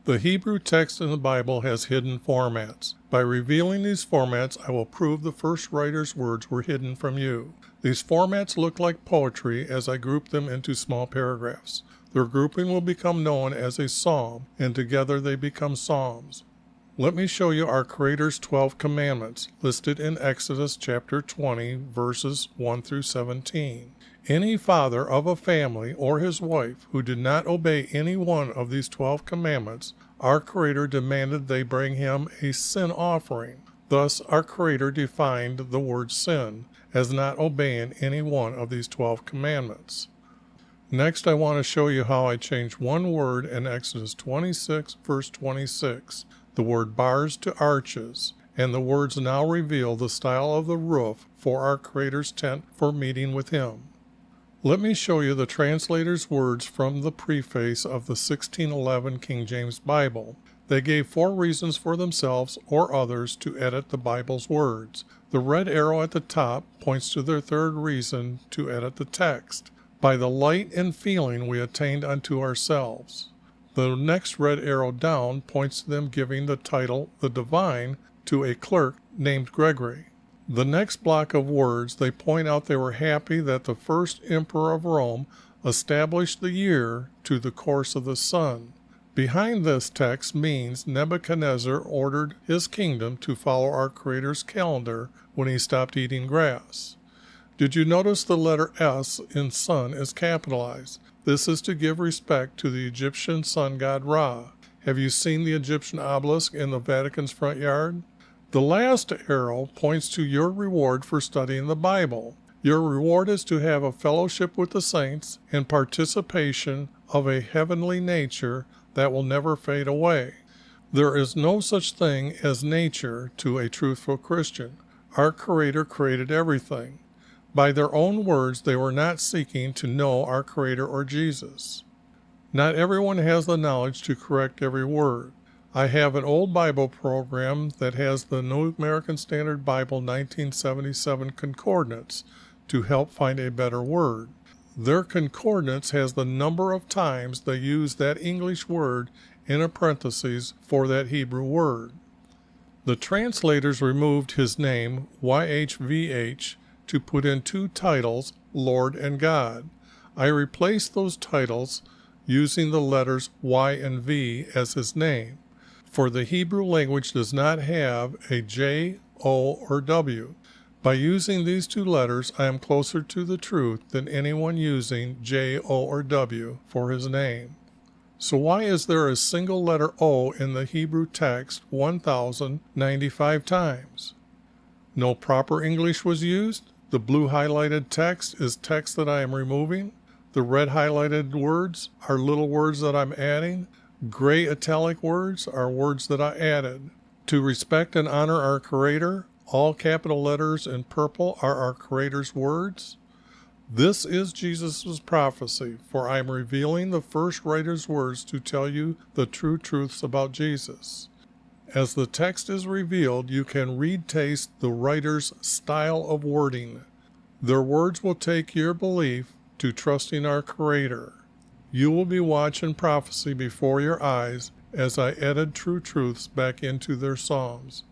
The Hebrew text in the Bible has hidden formats. By revealing these formats, I will prove the first writer's words were hidden from you. These formats look like poetry as I group them into small paragraphs. Their grouping will become known as a psalm, and together they become psalms. Let me show you our Creator's 12 commandments, listed in Exodus chapter 20, verses 1 through 17. Any father of a family or his wife who did not obey any one of these 12 commandments, our Creator demanded they bring him a sin offering. Thus, our Creator defined the word sin as not obeying any one of these 12 commandments. Next, I want to show you how I changed one word in Exodus 26, verse 26, the word bars to arches, and the words now reveal the style of the roof for our Creator's tent for meeting with Him. Let me show you the translator's words from the preface of the 1611 King James Bible. They gave 4 reasons for themselves or others to edit the Bible's words. The red arrow at the top points to their 3rd reason to edit the text. By the light and feeling we attained unto ourselves. The next red arrow down points to them giving the title, the Divine, to a clerk named Gregory. The next block of words, they point out they were happy that the first emperor of Rome established the year to the course of the sun. Behind this text means Nebuchadnezzar ordered his kingdom to follow our Creator's calendar when he stopped eating grass. Did you notice the letter S in sun is capitalized? This is to give respect to the Egyptian sun god Ra. Have you seen the Egyptian obelisk in the Vatican's front yard? The last arrow points to your reward for studying the Bible. Your reward is to have a fellowship with the saints and participation of a heavenly nature that will never fade away. There is no such thing as nature to a truthful Christian. Our Creator created everything. By their own words, they were not seeking to know our Creator or Jesus. Not everyone has the knowledge to correct every word. I have an old Bible program that has the New American Standard Bible 1977 concordance to help find a better word. Their concordance has the number of times they use that English word in a parenthesis for that Hebrew word. The translators removed his name, YHVH, to put in 2 titles, Lord and God. I replaced those titles using the letters Y and V as his name, for the Hebrew language does not have a J, O, or W. By using these 2 letters, I am closer to the truth than anyone using J, O, or W for his name. So why is there a single letter O in the Hebrew text 1,095 times? No proper English was used? The blue highlighted text is text that I am removing. The red highlighted words are little words that I'm adding. Gray italic words are words that I added. To respect and honor our Creator, all capital letters in purple are our Creator's words. This is Jesus' prophecy, for I am revealing the first writer's words to tell you the true truths about Jesus. As the text is revealed, you can taste the writer's style of wording. Their words will take your belief to trusting our Creator. You will be watching prophecy before your eyes as I edit true truths back into their psalms.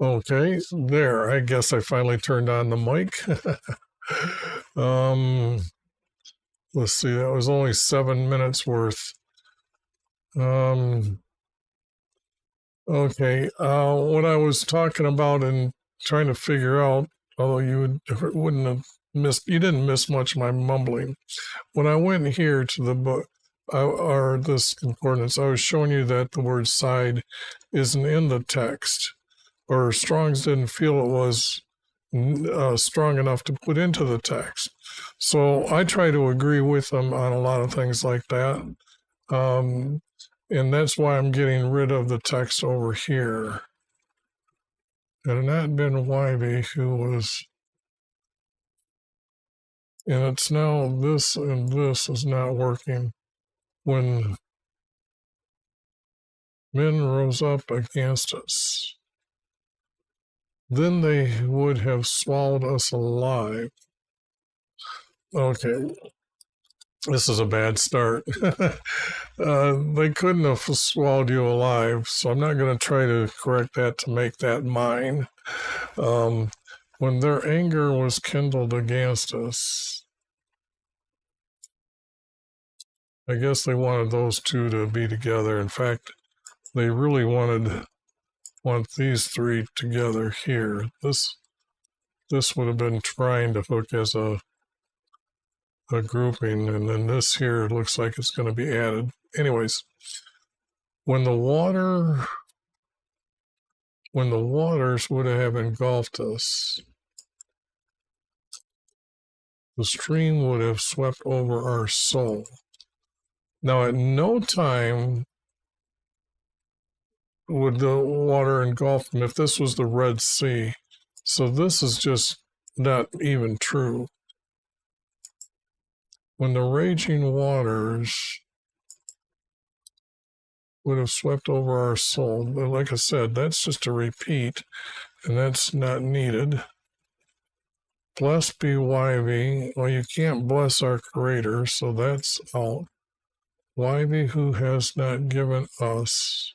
Okay, there. I guess I finally turned on the mic. Let's see, that was only 7 minutes worth. Okay, what I was talking about and trying to figure out, although wouldn't have missed, you didn't miss much of my mumbling. When I went here to the book, or this concordance, I was showing you that the word side isn't in the text, or Strong's didn't feel it was strong enough to put into the text. So I try to agree with them on a lot of things like that. And that's why I'm getting rid of the text over here. Had it not been Wyvie who was, and it's now this and this is not working. When men rose up against us, then they would have swallowed us alive. Okay, this is a bad start. They couldn't have swallowed you alive, so I'm not going to try to correct that to make that mine. When their anger was kindled against us, I guess they wanted those two to be together. In fact, they really want these three together here. This would have been trying to hook as a grouping, and then this here looks like it's going to be added. Anyways, when the waters would have engulfed us, the stream would have swept over our soul. Now, at no time would the water engulf them if this was the Red Sea. So this is just not even true. When the raging waters would have swept over our soul, but like I said, that's just a repeat, and that's not needed. Blessed be Wyvie. Well, you can't bless our Creator, so that's out. Wyvie, who has not given us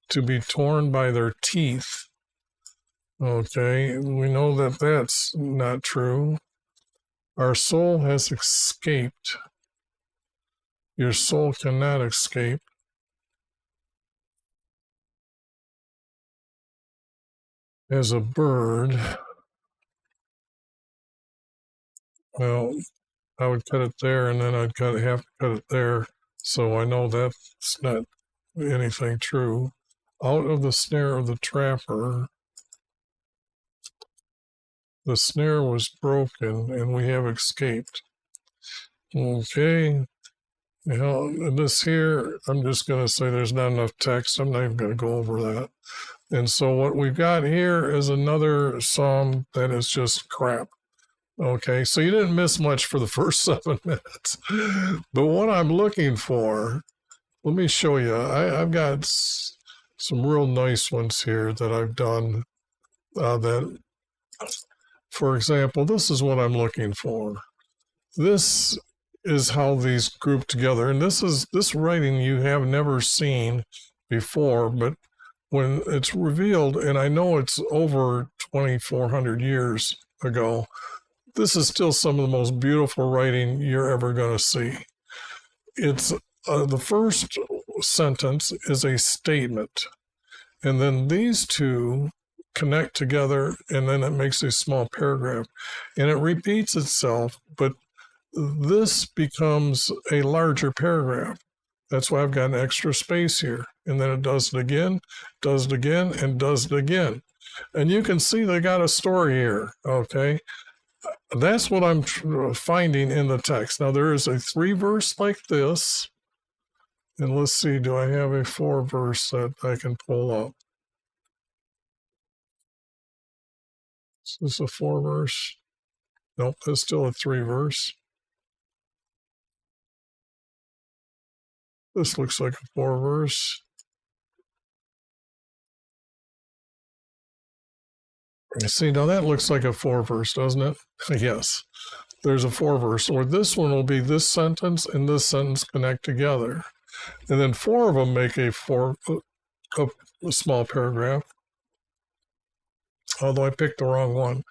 to be torn by their teeth. Okay, we know that that's not true. Our soul has escaped. Your soul cannot escape. As a bird, well, I would cut it there, and then I'd have to cut it there, so I know that's not anything true. Out of the snare of the trapper, the snare was broken, and we have escaped. Okay. This here, I'm just going to say there's not enough text. I'm not even going to go over that. And so what we've got here is another psalm that is just crap. Okay, so you didn't miss much for the first 7 minutes. But what I'm looking for, let me show you. I've got some real nice ones here that I've done. That, for example, this is what I'm looking for. This is how these group together, and this writing you have never seen before, but when it's revealed, and I know it's over 2,400 years ago, this is still some of the most beautiful writing you're ever going to see. It's the first sentence is a statement, and then these two connect together, and then it makes a small paragraph, and it repeats itself, but this becomes a larger paragraph. That's why I've got an extra space here. And then it does it again, and does it again. And you can see they got a story here, okay? That's what I'm finding in the text. Now, there is a 3-verse like this. And let's see, do I have a 4-verse that I can pull up? Is this a 4-verse? Nope, that's still a 3-verse. This looks like a 4-verse. See, now that looks like a 4-verse, doesn't it? Yes, there's a 4-verse. Or this one will be this sentence and this sentence connect together. And then 4 of them make a a small paragraph, although I picked the wrong one.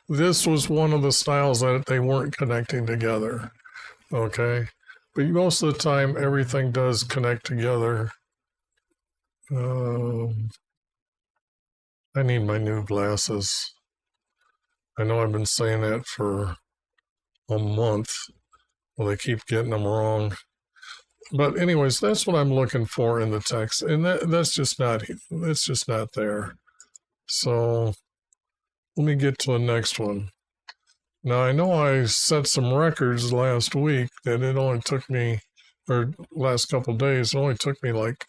This was one of the styles that they weren't connecting together. Okay. But most of the time, everything does connect together. I need my new glasses. I know I've been saying that for a month. Well, they keep getting them wrong. But anyways, that's what I'm looking for in the text. And that's just not, it's just not there. So let me get to the next one. Now, I know I set some records last week that it only took me, or last couple of days, it only took me like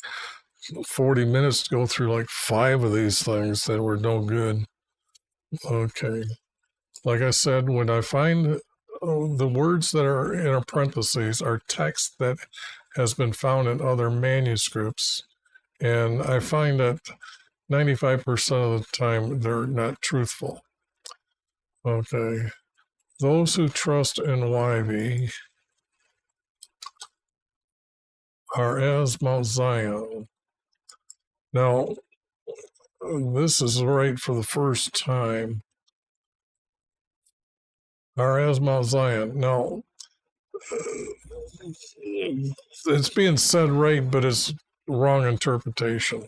40 minutes to go through like 5 of these things that were no good. Okay. Like I said, when I find the words that are in parentheses are text that has been found in other manuscripts, and I find that 95% of the time they're not truthful. Okay. Those who trust in YV are as Mount Zion. Now, this is right for the first time. Are as Mount Zion. Now, it's being said right, but it's wrong interpretation.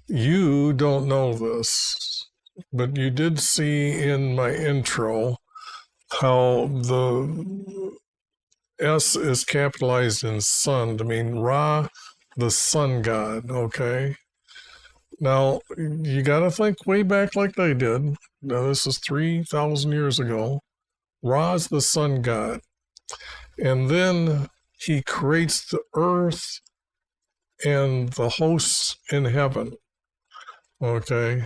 You don't know this, but you did see in my intro how the S is capitalized in sun to mean Ra, the sun god, okay? Now, you got to think way back like they did. Now, this is 3,000 years ago. Ra's the sun god. And then he creates the earth and the hosts in heaven. Okay.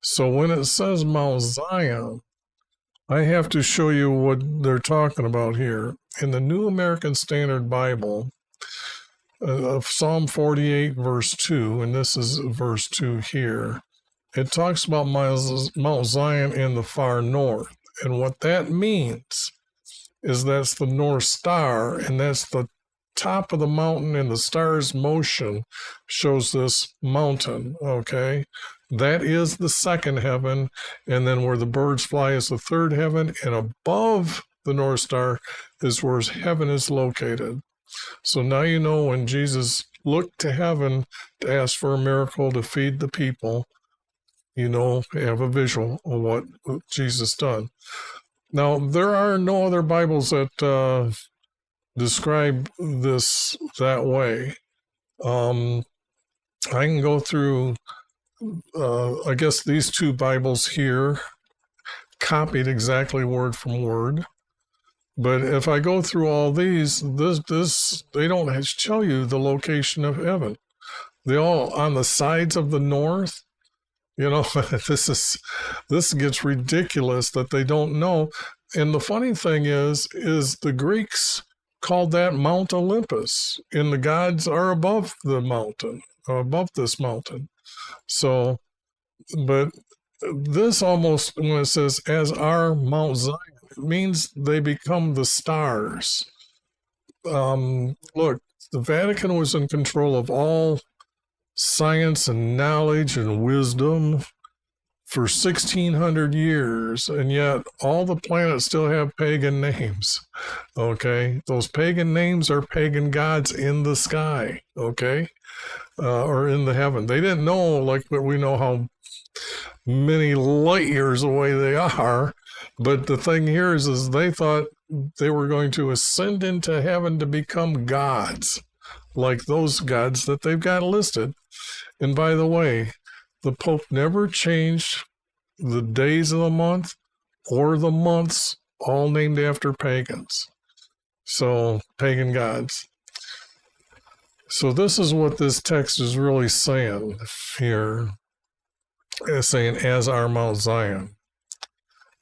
So when it says Mount Zion, I have to show you what they're talking about here. In the New American Standard Bible, of Psalm 48, verse 2, and this is verse 2 here, it talks about Mount Zion in the far north. And what that means is that's the North Star, and that's the top of the mountain, and the star's motion shows this mountain, okay? That is the second heaven, and then where the birds fly is the third heaven, and above the North Star is where heaven is located. So now you know when Jesus looked to heaven to ask for a miracle to feed the people, you know, have a visual of what Jesus done. Now, there are no other Bibles that describe this that way. I can go through, I guess these 2 Bibles here copied exactly word from word. But if I go through all these, they don't tell you the location of heaven. They all on the sides of the north. You know, this gets ridiculous that they don't know. And the funny thing is the Greeks called that Mount Olympus, and the gods are above the mountain, above this mountain. So, but this almost, when it says as are Mount Zion, it means they become the stars. Look, the Vatican was in control of all science and knowledge and wisdom for 1,600 years, and yet all the planets still have pagan names, okay? Those pagan names are pagan gods in the sky, okay? Or in the heaven. They didn't know, like we know how many light years away they are. But the thing here is they thought they were going to ascend into heaven to become gods, like those gods that they've got listed. And by the way, the Pope never changed the days of the month or the months, all named after pagans. So, pagan gods. So this is what this text is really saying here. It's saying, as our Mount Zion,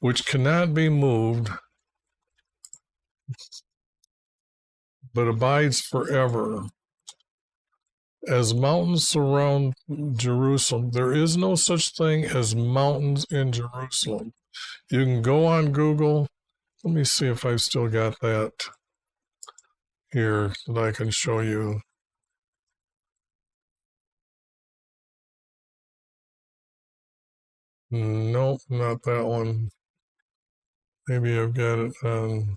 which cannot be moved, but abides forever. As mountains surround Jerusalem, there is no such thing as mountains in Jerusalem. You can go on Google. Let me see if I've still got that. here that I can show you. Nope, not that one. Maybe I've got it on.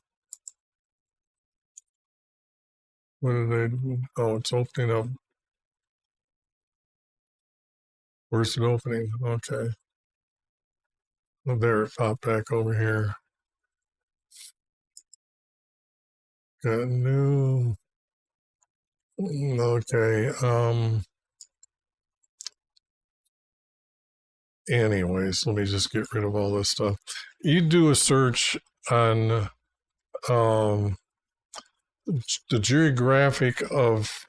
What did I do? Oh, it's opening up. Where's it opening? Okay. Oh, there, it popped back over here. Got new. Okay. Anyways, let me just get rid of all this stuff. You do a search on the geographic of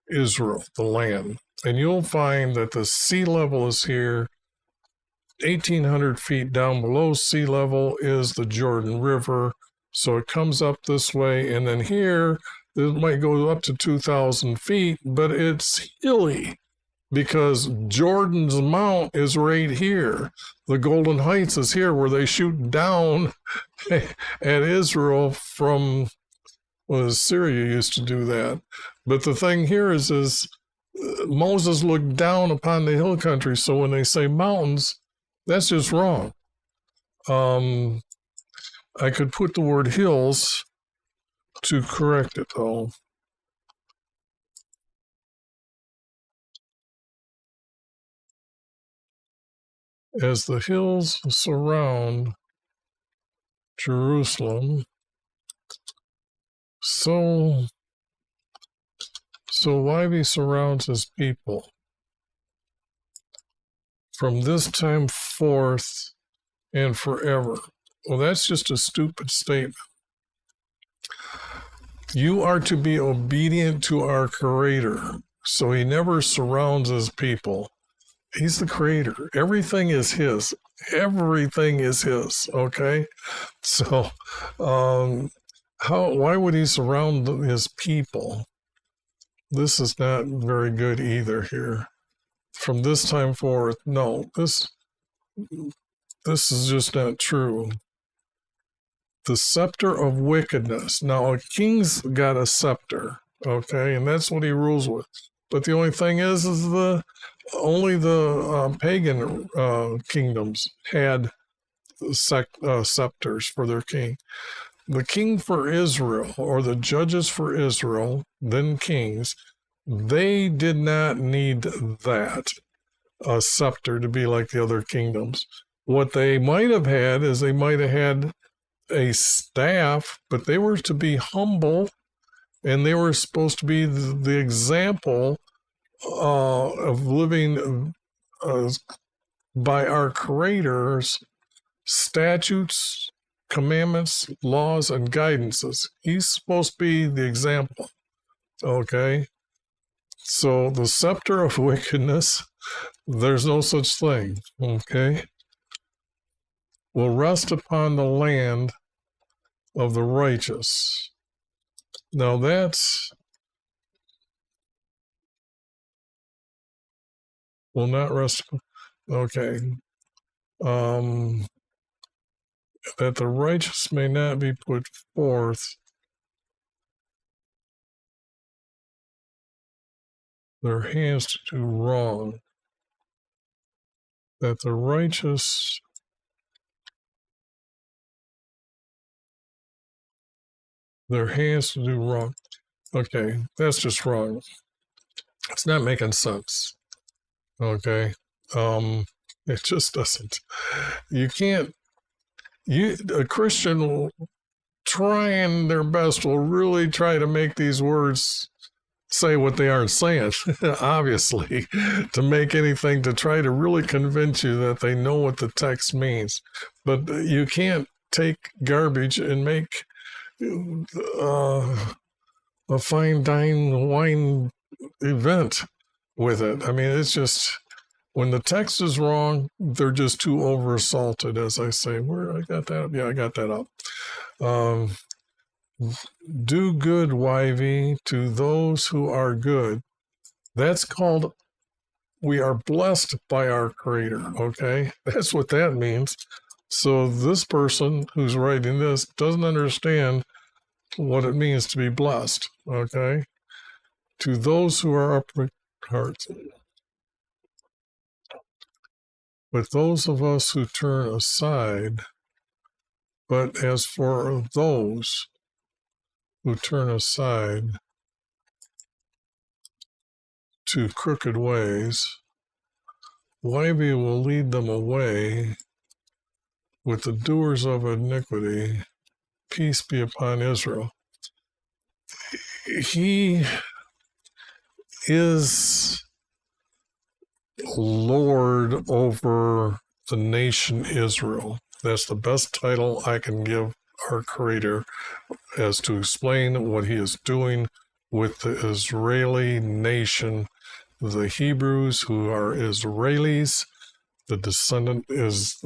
Israel, the land, and you'll find that the sea level is here. 1,800 feet down below sea level is the Jordan River. So it comes up this way, and then here it might go up to 2,000 feet, but it's hilly because Jordan's Mount is right here. The Golden Heights is here where they shoot down at Israel from, well, Syria used to do that. But the thing here is Moses looked down upon the hill country. So when they say mountains, that's just wrong. I could put the word hills to correct it, though. As the hills surround Jerusalem, so Livy surrounds his people. From this time forth and forever. Well, that's just a stupid statement. You are to be obedient to our Creator. So he never surrounds his people. He's the Creator. Everything is his. Everything is his. Okay? So why would he surround his people? This is not very good either here. From this time forth, no, this is just not true. The scepter of wickedness. Now, a king's got a scepter, okay, and that's what he rules with. But the only thing is only the pagan kingdoms had scepters for their king. The king for Israel, or the judges for Israel, then kings, they did not need that, a scepter, to be like the other kingdoms. What they might have had is they might have had a staff, but they were to be humble, and they were supposed to be the example of living by our Creator's statutes, commandments, laws, and guidances. He's supposed to be the example, okay? So the scepter of wickedness, there's no such thing, okay? Will rest upon the land of the righteous. Now that's, will not rest, okay. That the righteous may not be put forth their hands to do wrong. That the righteous their hands to do wrong. Okay, that's just wrong. It's not making sense. Okay. It just doesn't. You can't, a Christian will trying their best will really try to make these words say what they aren't saying, obviously, to make anything to try to really convince you that they know what the text means. But you can't take garbage and make a fine dine wine event with it. I mean, it's just, when the text is wrong, they're just too over assaulted, as I say. Where I got that up? Yeah, I got that up. Do good, Wivey, to those who are good. That's called, we are blessed by our Creator, okay? That's what that means. So this person who's writing this doesn't understand what it means to be blessed, okay? To those who are upright hearts. But those of us who turn aside, but as for those who turn aside to crooked ways, Wyvie will lead them away with the doers of iniquity. Peace be upon Israel. He is Lord over the nation Israel. That's the best title I can give our Creator as to explain what he is doing with the Israeli nation, the Hebrews who are Israelis. The descendant is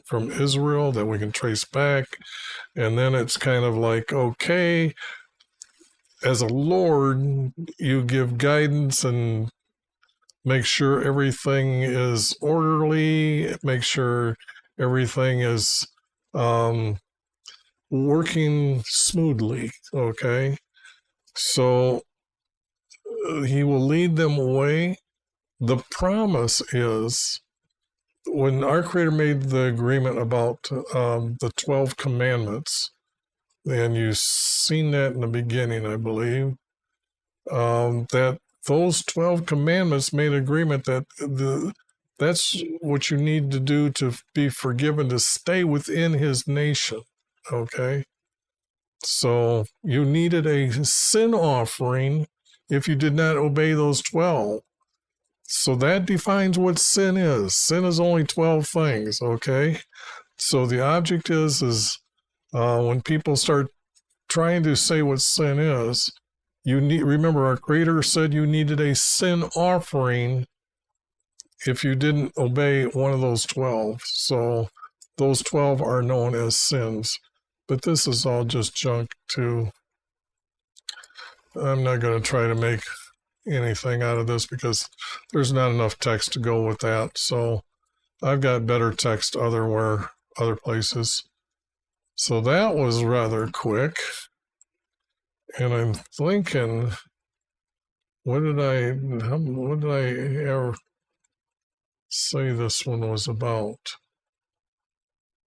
from Israel that we can trace back. And then it's kind of like, okay, as a Lord, you give guidance and make sure everything is orderly, make sure everything is working smoothly, okay? So he will lead them away. The promise is, when our Creator made the agreement about the 12 commandments, and you've seen that in the beginning, I believe, that those 12 commandments made agreement that that's what you need to do to be forgiven, to stay within his nation, okay? So you needed a sin offering if you did not obey those 12. So that defines what sin is. Sin is only 12 things, okay? So the object is when people start trying to say what sin is, you need, remember our Creator said you needed a sin offering if you didn't obey one of those 12. So those 12 are known as sins. But this is all just junk too. I'm not going to try to make anything out of this because there's not enough text to go with that. So I've got better text other places. So that was rather quick. And I'm thinking, what did I ever say this one was about?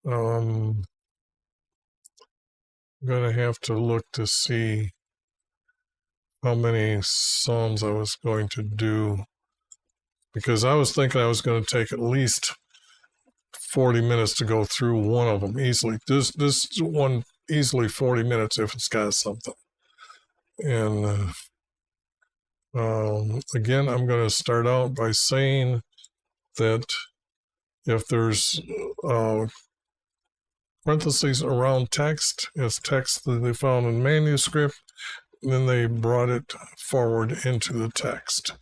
I'm going to have to look to see how many Psalms I was going to do, because I was thinking I was going to take at least 40 minutes to go through one of them easily. This one easily 40 minutes if it's got something. And again, I'm going to start out by saying that if there's parentheses around text, as text that they found in manuscript, then they brought it forward into the text.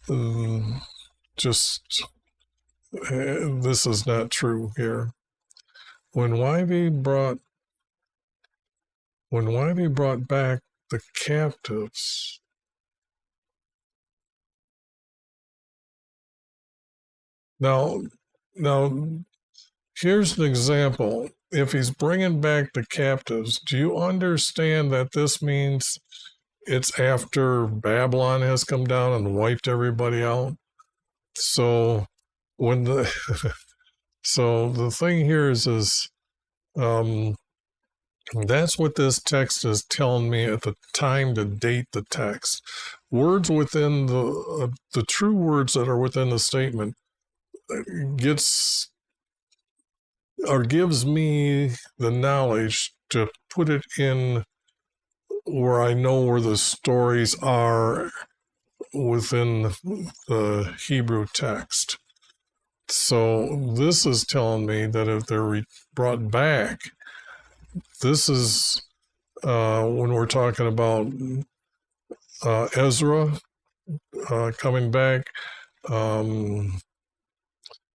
This is not true here. When Wyvie brought back the captives, now here's an example. If he's bringing back the captives, do you understand that this means it's after Babylon has come down and wiped everybody out? So when so the thing here is that's what this text is telling me at the time to date the text. Words within the true words that are within the statement gives me the knowledge to put it in where I know where the stories are within the Hebrew text. So this is telling me that if they're brought back, this is when we're talking about Ezra coming back.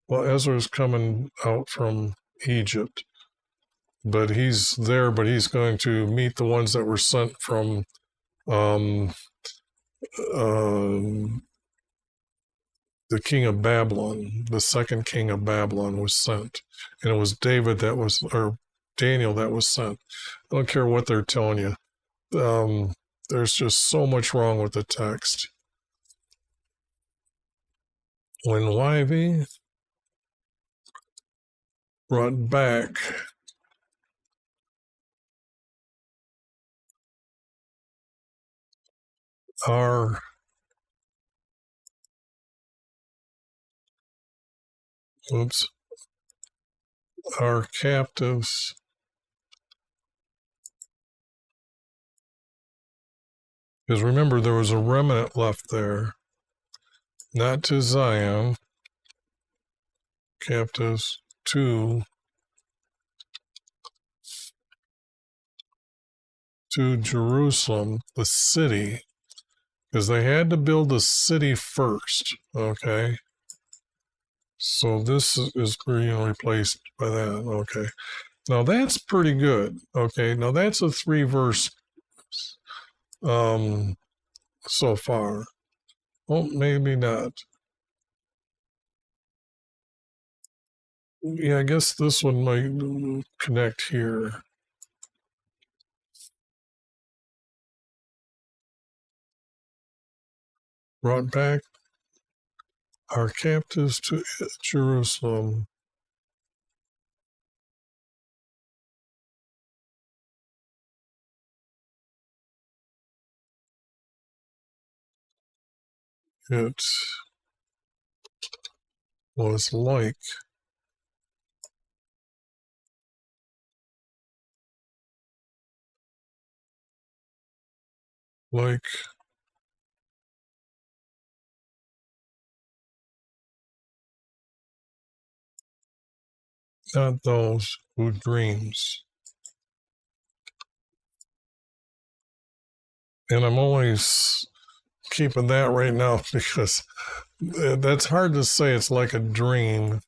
Well, Ezra's coming out from Egypt, but he's there, but he's going to meet the ones that were sent from the king of Babylon. The second king of Babylon was sent, and it was Daniel that was sent. I don't care what they're telling you. there's just so much wrong with the text. When Wyvie brought back our captives because remember there was a remnant left there, not to Zion, captives to Jerusalem, the city, because they had to build the city first, okay? So this is being replaced by that, okay? Now that's pretty good, okay? Now that's a 3-verse so far. Well, maybe not. Yeah, I guess this one might connect here. Brought back our captives to Jerusalem. It was like not those who dreams. And I'm always keeping that right now because that's hard to say it's like a dream.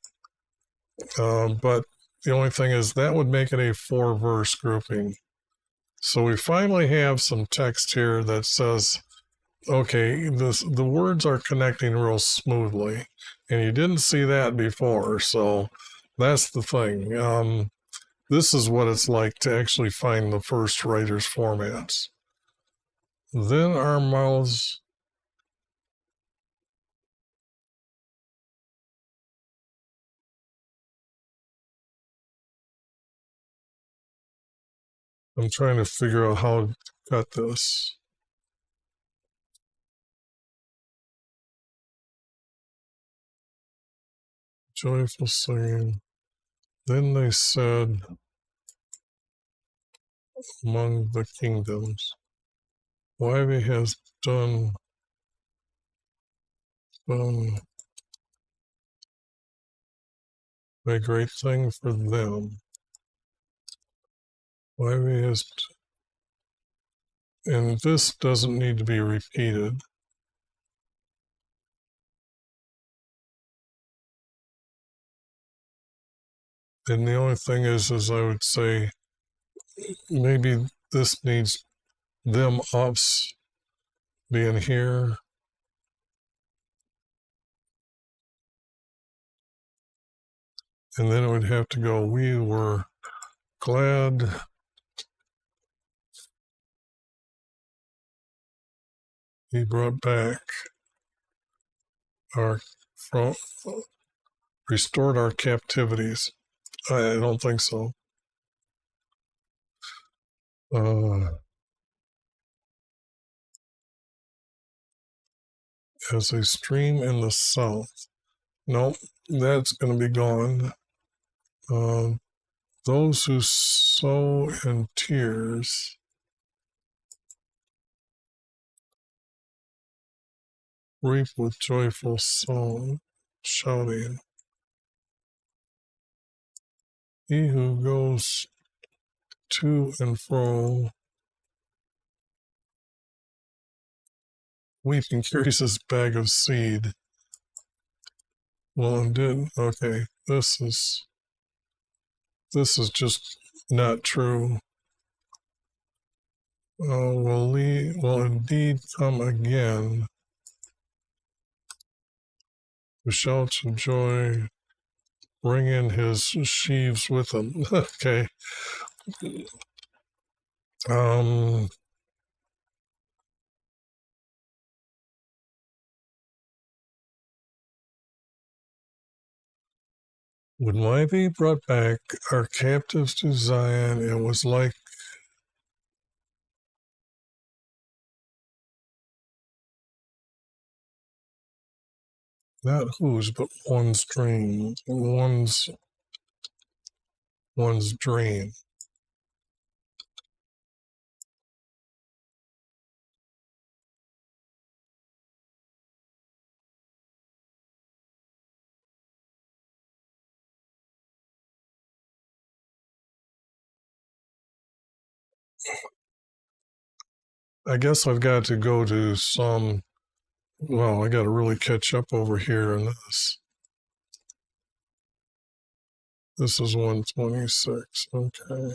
But the only thing is that would make it a 4-verse grouping. So we finally have some text here that says, okay, the words are connecting real smoothly. And you didn't see that before. So that's the thing. This is what it's like to actually find the first writer's formats. Then our mouths I'm trying to figure out how to cut this. Joyful singing. Then they said, among the kingdoms, Wyvie has done a great thing for them. Wyvie has, and this doesn't need to be repeated. And the only thing is I would say maybe this needs them ups being here. And then it would have to go, we were glad he brought back our, restored our captivities. I don't think so. As a stream in the south. Nope, that's going to be gone. Those who sow in tears reap with joyful song, shouting. He who goes to and fro weeping carries his bag of seed. Well, indeed, okay, this is just not true. Will indeed come again. With shouts of joy, bring in his sheaves with him. Okay. When Levi brought back our captives to Zion, it was like not whose, but one's dream. One's dream. I guess I've got to go to some. Well, I got to really catch up over here in this. This is 126. Okay.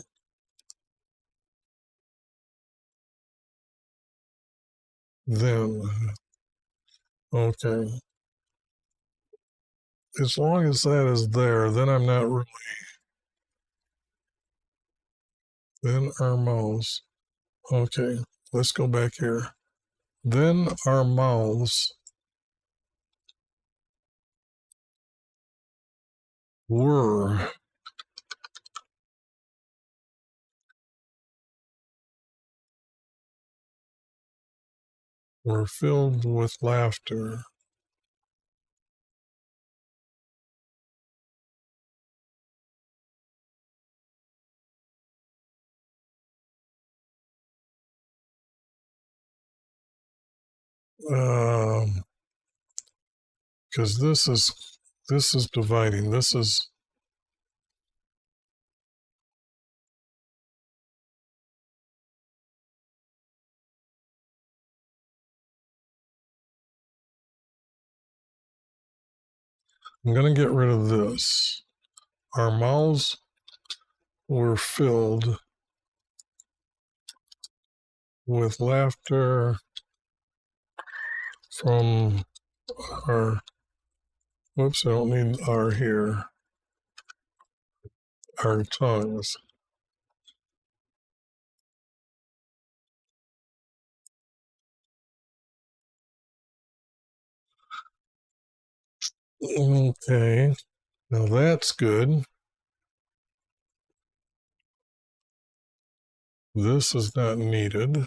Then, okay. As long as that is there, then I'm not really. Then our mouths. Okay, let's go back here. Then our mouths were filled with laughter. Because this is dividing. This is I'm going to get rid of this. Our mouths were filled with laughter from our, whoops, I don't need our here, our tongues. Okay, now that's good. This is not needed.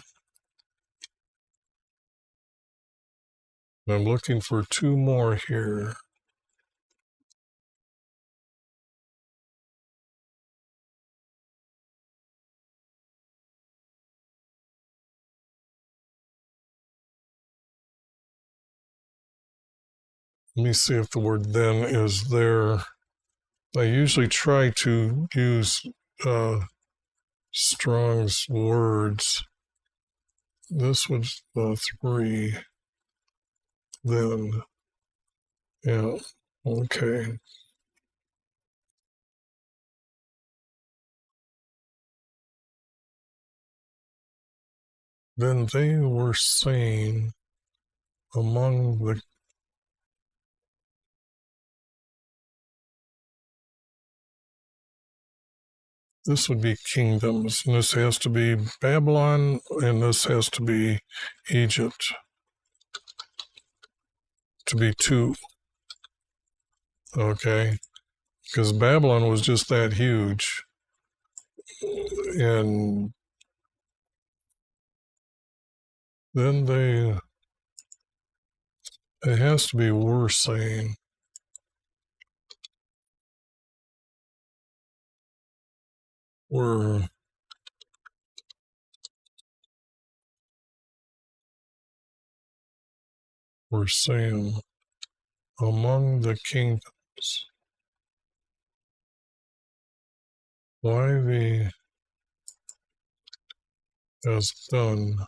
I'm looking for two more here. Let me see if the word then is there. I usually try to use Strong's words. This was the 3. Then, yeah, okay. Then they were saying among the this would be kingdoms, and this has to be Babylon, and this has to be Egypt. To be 2. Okay. Because Babylon was just that huge. And then it has to be we're saying. We're saying among the kingdoms. Levi has done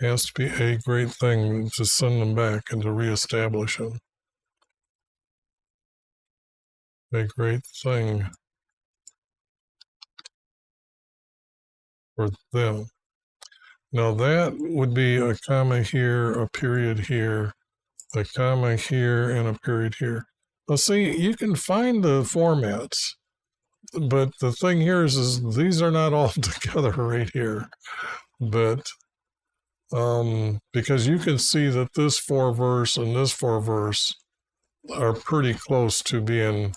has to be a great thing to send them back and to reestablish them. A great thing for them. Now that would be a comma here, a period here, a comma here, and a period here. Well, see, you can find the formats, but the thing here is these are not all together right here. But because you can see that this 4 verse and this 4 verse are pretty close to being,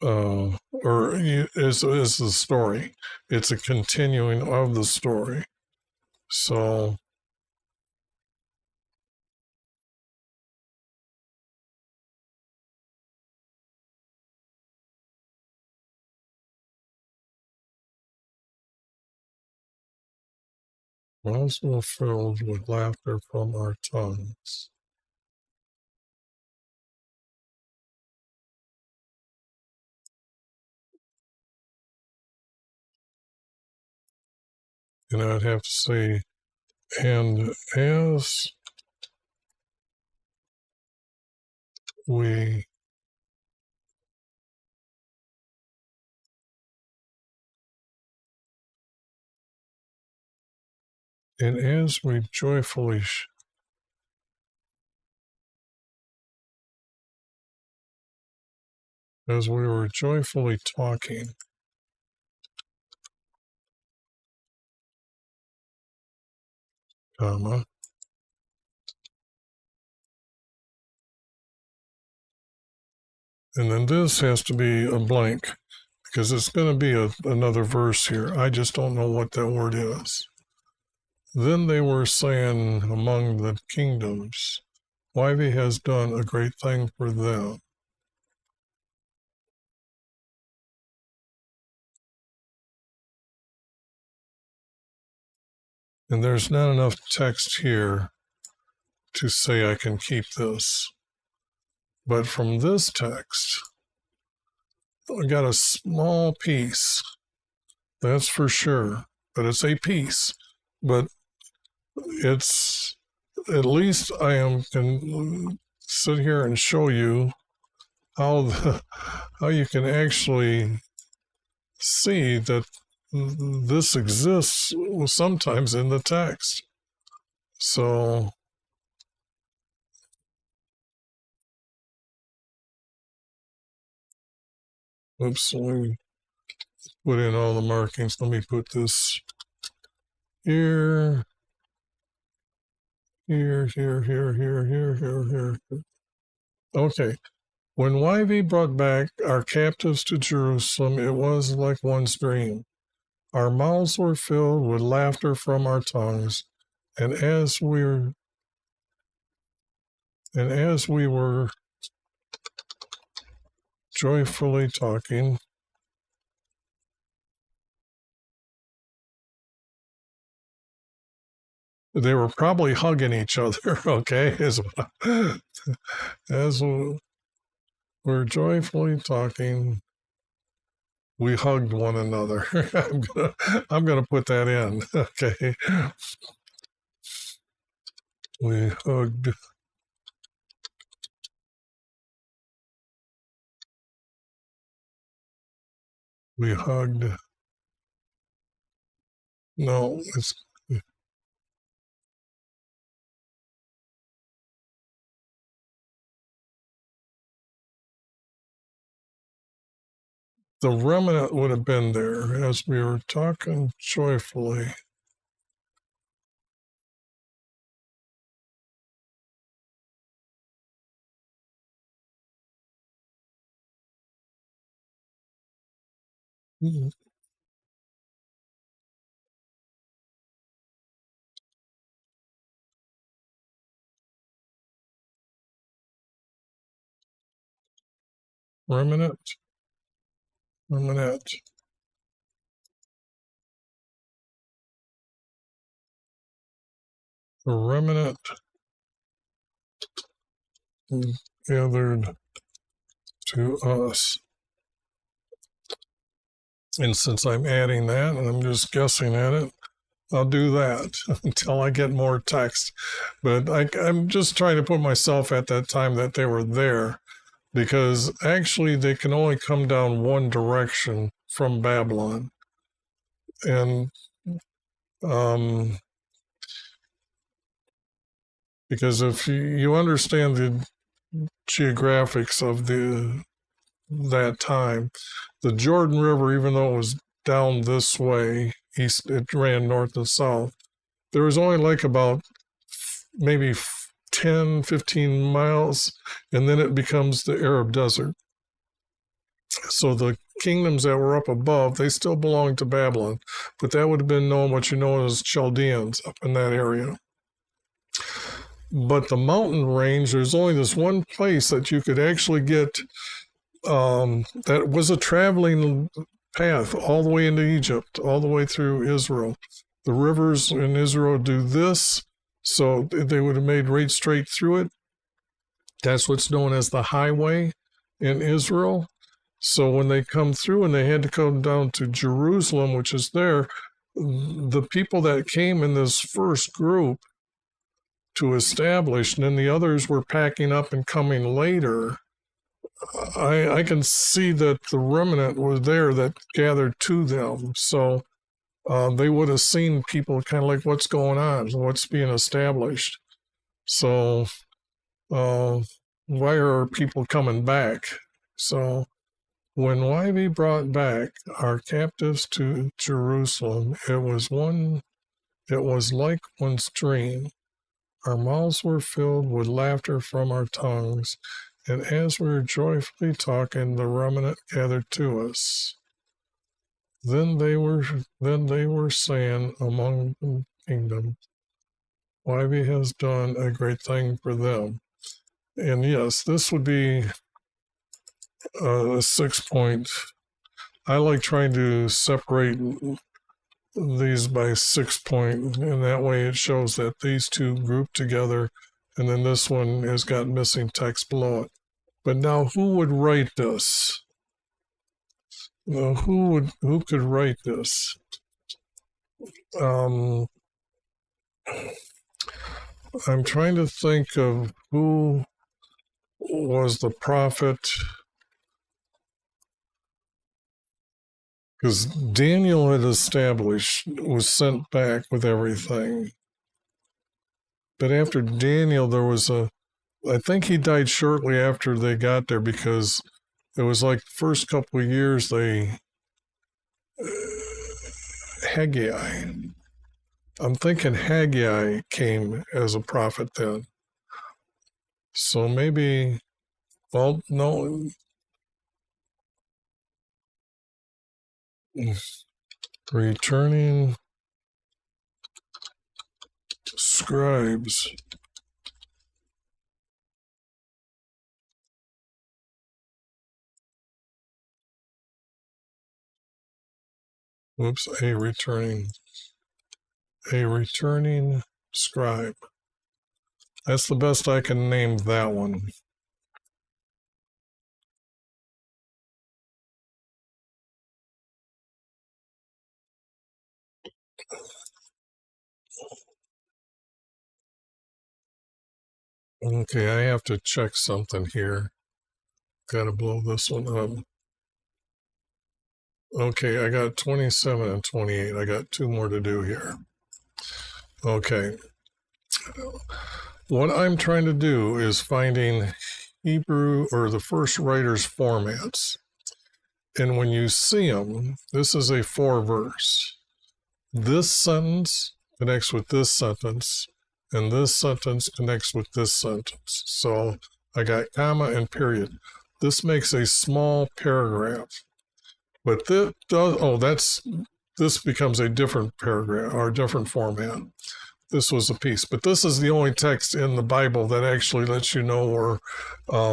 or is the story. It's a continuing of the story. So mouths were filled with laughter from our tongues. And I'd have to say, and as we joyfully as we were joyfully talking, comma, and then this has to be a blank because it's going to be another verse here. I just don't know what that word is. Then they were saying among the kingdoms, Wyvie has done a great thing for them. And there's not enough text here to say I can keep this. But from this text, I got a small piece, that's for sure, but it's a piece. But it's, at least I can sit here and show you how you can actually see that this exists sometimes in the text. So oops, let me put in all the markings. Let me put this here, here. Okay. When Wyvie brought back our captives to Jerusalem, it was like one's dream. Our mouths were filled with laughter from our tongues, and as we were joyfully talking, they were probably hugging each other, okay? As we're joyfully talking, we hugged one another. I'm gonna put that in, okay? We hugged. We hugged. No, it's the remnant would have been there as we were talking joyfully. Remnant. The remnant gathered to us. And since I'm adding that and I'm just guessing at it, I'll do that until I get more text. But I'm just trying to put myself at that time that they were there, because actually they can only come down one direction from Babylon. And because if you understand the geographics of that time, the Jordan River, even though it was down this way, east, it ran north and south. There was only like about maybe 10, 15 miles, and then it becomes the Arab desert. So the kingdoms that were up above, they still belong to Babylon, but that would have been known what you know as Chaldeans up in that area. But the mountain range, there's only this one place that you could actually get that was a traveling path all the way into Egypt, all the way through Israel. The rivers in Israel do this, so they would have made right straight through it. That's what's known as the highway in Israel. So when they come through and they had to come down to Jerusalem, which is there, the people that came in this first group to establish, and then the others were packing up and coming later, I can see that the remnant was there that gathered to them. So they would have seen people kind of like, what's going on, what's being established. So why are people coming back? So when Wyvie brought back our captives to Jerusalem, it was like one's dream. Our mouths were filled with laughter from our tongues, and as we were joyfully talking, the remnant gathered to us. Then they were saying among the kingdom, Wyvie has done a great thing for them. And yes, this would be a 6 point. I like trying to separate these by 6 point, and that way it shows that these two group together, and then this one has got missing text below it. But now, who would write this? Now, who could write this? I'm trying to think of who was the prophet, because Daniel had established, was sent back with everything. But after Daniel, there was I think he died shortly after they got there, because it was like the first couple of years Haggai. I'm thinking Haggai came as a prophet then. So maybe, well, no. Returning scribes. Whoops, a returning scribe. That's the best I can name that one. Okay, I have to check something here. Gotta blow this one up. Okay, I got 27 and 28. I got 2 more to do here. Okay. What I'm trying to do is finding Hebrew or the first writer's formats. And when you see them, this is a 4-verse. This sentence connects with this sentence, and this sentence connects with this sentence. So I got comma and period. This makes a small paragraph. But this becomes a different paragraph or a different format. This was a piece, but this is the only text in the Bible that actually lets you know where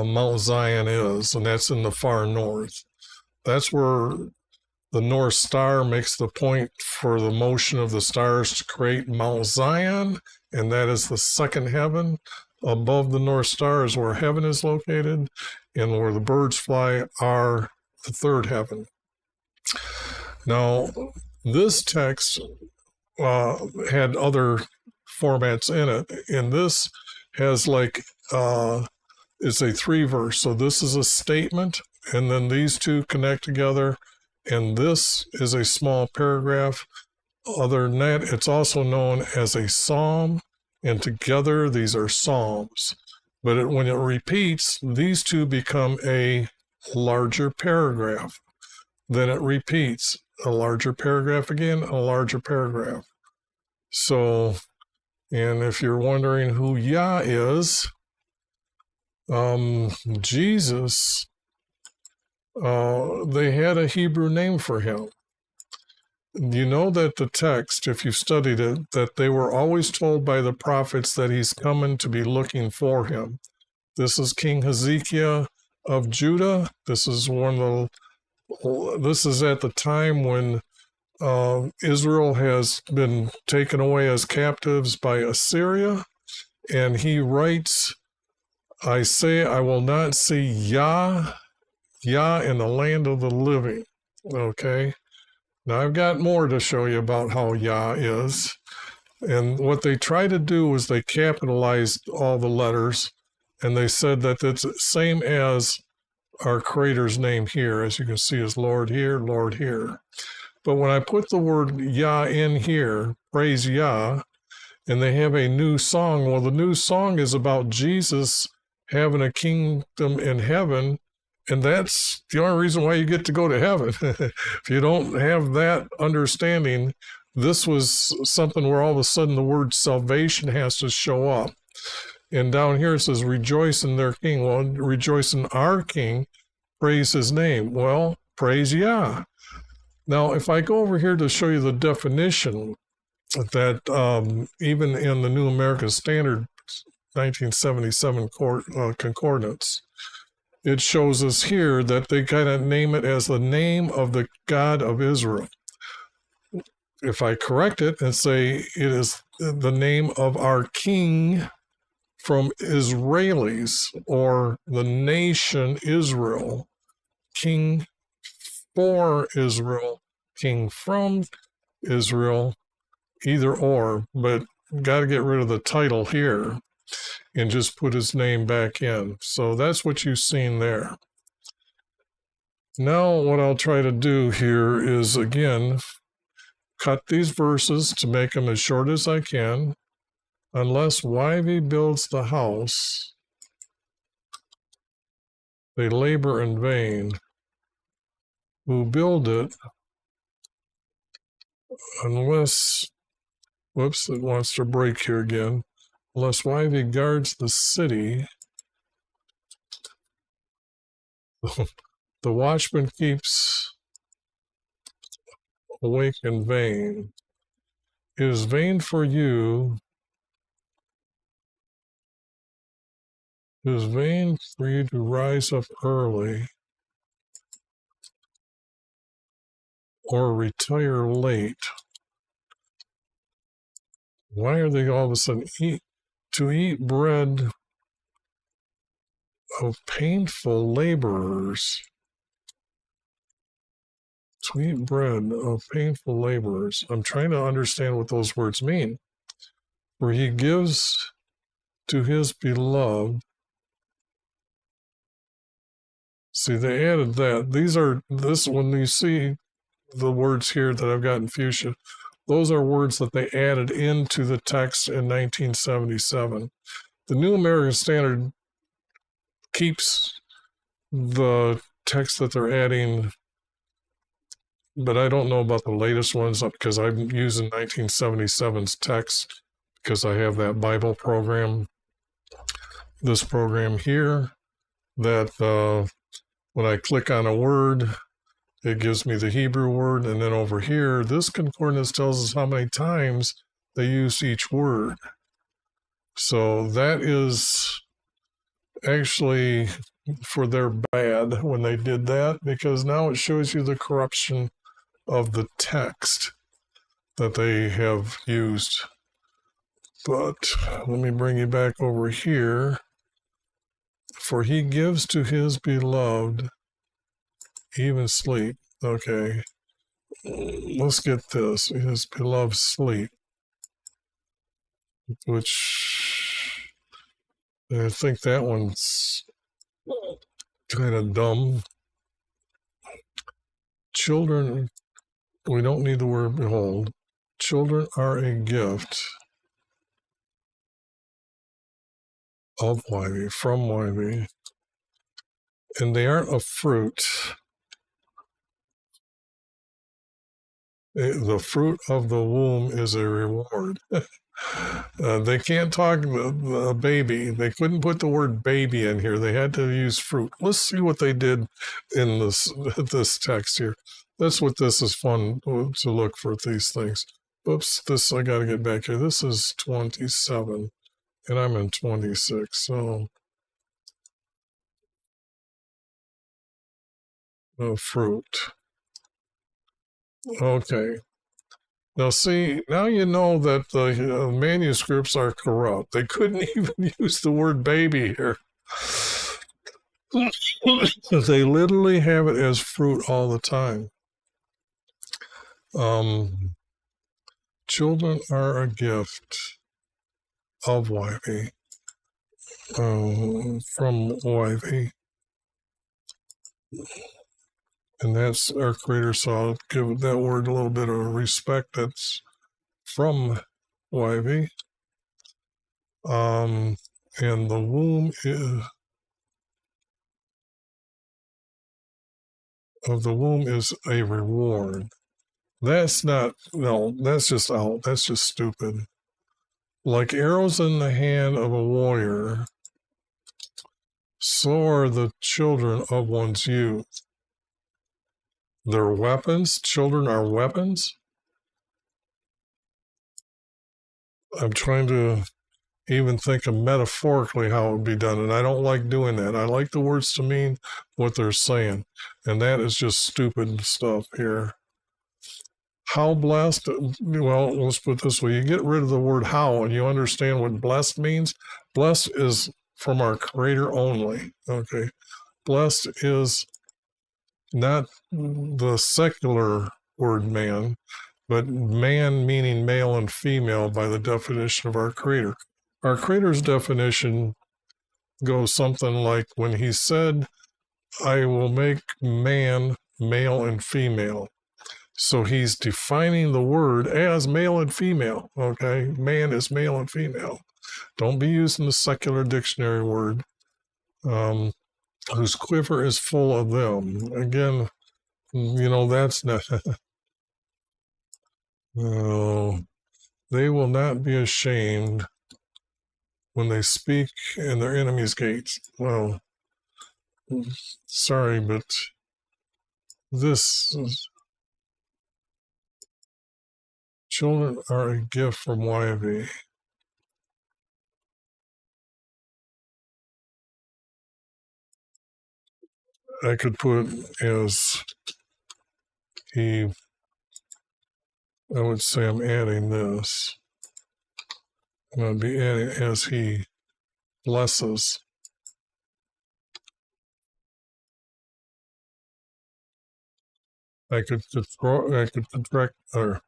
Mount Zion is, and that's in the far north. That's where the North Star makes the point for the motion of the stars to create Mount Zion, and that is the second heaven. Above the North Star is where heaven is located, and where the birds fly are the third heaven. Now, this text had other formats in it, and this has it's a 3-verse. So this is a statement, and then these two connect together, and this is a small paragraph. Other than that, it's also known as a psalm, and together these are psalms. But when it repeats, these two become a larger paragraph. Then it repeats a larger paragraph again, a larger paragraph. So And if you're wondering who Yah is, Jesus, they had a Hebrew name for him. You know that the text, if you've studied it, that they were always told by the prophets that he's coming to be looking for him. This is King Hezekiah of Judah. This is this is at the time when Israel has been taken away as captives by Assyria, and he writes, I say I will not see Yah in the land of the living. Okay? Now I've got more to show you about how Yah is. And what they try to do is they capitalized all the letters, and they said that it's the same as our Creator's name here. As you can see, is Lord here, Lord here. But when I put the word Yah in here, praise Yah, and they have a new song, well, the new song is about Jesus having a kingdom in heaven, and that's the only reason why you get to go to heaven. If you don't have that understanding, this was something where all of a sudden the word salvation has to show up. And down here it says, rejoice in their king. Well, rejoice in our king, praise his name. Well, praise Yah. Now, if I go over here to show you the definition that even in the New American Standard 1977 concordance, it shows us here that they kind of name it as the name of the God of Israel. If I correct it and say it is the name of our king from Israelis, or the nation Israel, king for Israel, king from Israel, either or, but got to get rid of the title here and just put his name back in. So that's what you've seen there. Now what I'll try to do here is, again, cut these verses to make them as short as I can. Unless Wyvie builds the house, they labor in vain. Who build it, unless, whoops, it wants to break here again. Unless Wyvie guards the city, the watchman keeps awake in vain. It is vain for you. It is vain for you to rise up early or retire late. Why are they all of a sudden to eat bread of painful laborers? To eat bread of painful laborers. I'm trying to understand what those words mean. For he gives to his beloved. See, they added that. When you see the words here that I've got in fuchsia, those are words that they added into the text in 1977. The New American Standard keeps the text that they're adding, but I don't know about the latest ones because I'm using 1977's text because I have that Bible program, this program here, that when I click on a word, it gives me the Hebrew word, and then over here, this concordance tells us how many times they use each word. So that is actually for their bad when they did that, because now it shows you the corruption of the text that they have used. But let me bring you back over here. For he gives to his beloved even sleep. Okay, let's get this. His beloved sleep, which I think that one's kind of dumb. Children, we don't need the word behold. Children are a gift of Wyvie, from Wyvie, and they aren't a fruit. The fruit of the womb is a reward. They can't talk the baby. They couldn't put the word baby in here. They had to use fruit. Let's see what they did in this text here. That's what this is fun to look for these things. Oops, I got to get back here. This is 27, and I'm in 26. So, fruit. Okay. Now, see, now you know that the manuscripts are corrupt. They couldn't even use the word baby here. They literally have it as fruit all the time. Children are a gift of YV, from YV. And that's our Creator, so I'll give that word a little bit of respect. That's from YV. And the womb is a reward. That's not, no, that's just out. That's just stupid. Like arrows in the hand of a warrior, so are the children of one's youth. They're weapons. Children are weapons. I'm trying to even think of metaphorically how it would be done, and I don't like doing that. I like the words to mean what they're saying, and that is just stupid stuff here. How blessed? Well, let's put it this way. You get rid of the word how, and you understand what blessed means. Blessed is from our Creator only, okay? Blessed is not the secular word man, but man meaning male and female by the definition of our Creator. Our Creator's definition goes something like when he said, I will make man male and female. So he's defining the word as male and female, okay? Man is male and female. Don't be using the secular dictionary word. Whose quiver is full of them. Again, you know, that's not... No, they will not be ashamed when they speak in their enemy's gates. Well, sorry, but this is... Children are a gift from YV. I could put as he, I would say I'm adding this. I'm going to be adding as he blesses. I could contract or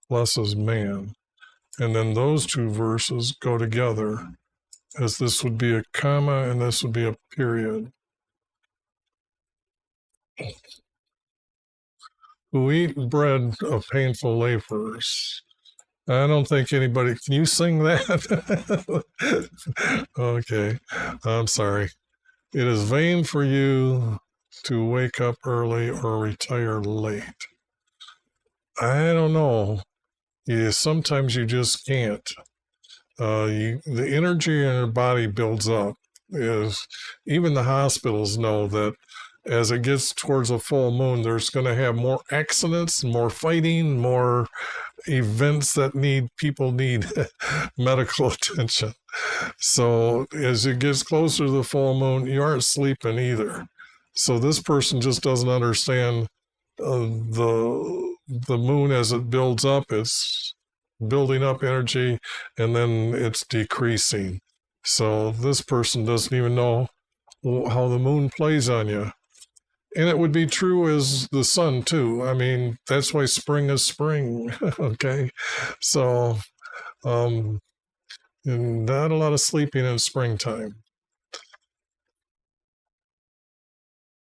blesses man. And then those two verses go together, as this would be a comma and this would be a period. Who eat bread of painful labors. I don't think anybody, can you sing that? Okay, I'm sorry. It is vain for you to wake up early or retire late. I don't know. Sometimes you just can't. The energy in your body builds up. Even the hospitals know that as it gets towards a full moon, there's going to have more accidents, more fighting, more events that people need medical attention. So as it gets closer to the full moon, you aren't sleeping either. So this person just doesn't understand the moon as it builds up. It's building up energy and then it's decreasing. So this person doesn't even know how the moon plays on you. And it would be true as the sun too. I mean, that's why spring is spring. Okay. So not a lot of sleeping in springtime.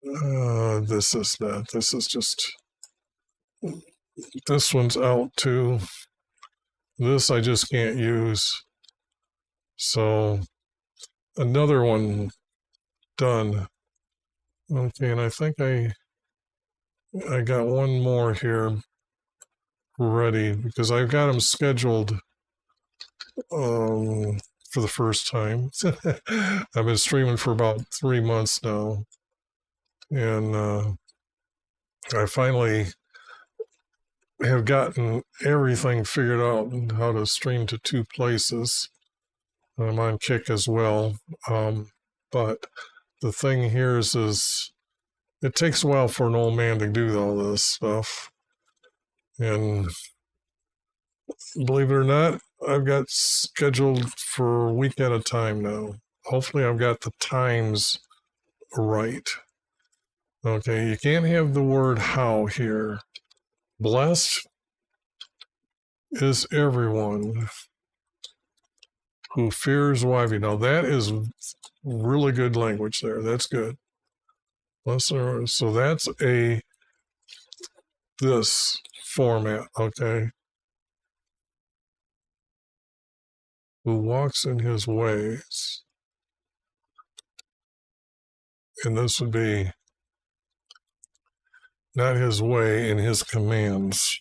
This is just, this one's out too. This I just can't use. So another one done. Okay, and I think I got one more here ready because I've got them scheduled for the first time. I've been streaming for about 3 months now, and I finally have gotten everything figured out how to stream to 2 places. I'm on Kick as well, but the thing here is it takes a while for an old man to do all this stuff, and believe it or not, I've got scheduled for a week at a time now. Hopefully I've got the times right. Okay, you can't have the word how here. Blessed is everyone who fears Yahweh. Now that is really good language there. That's good. Blessed are, so that's this format, okay? Who walks in his ways. And this would be not his way and his commands.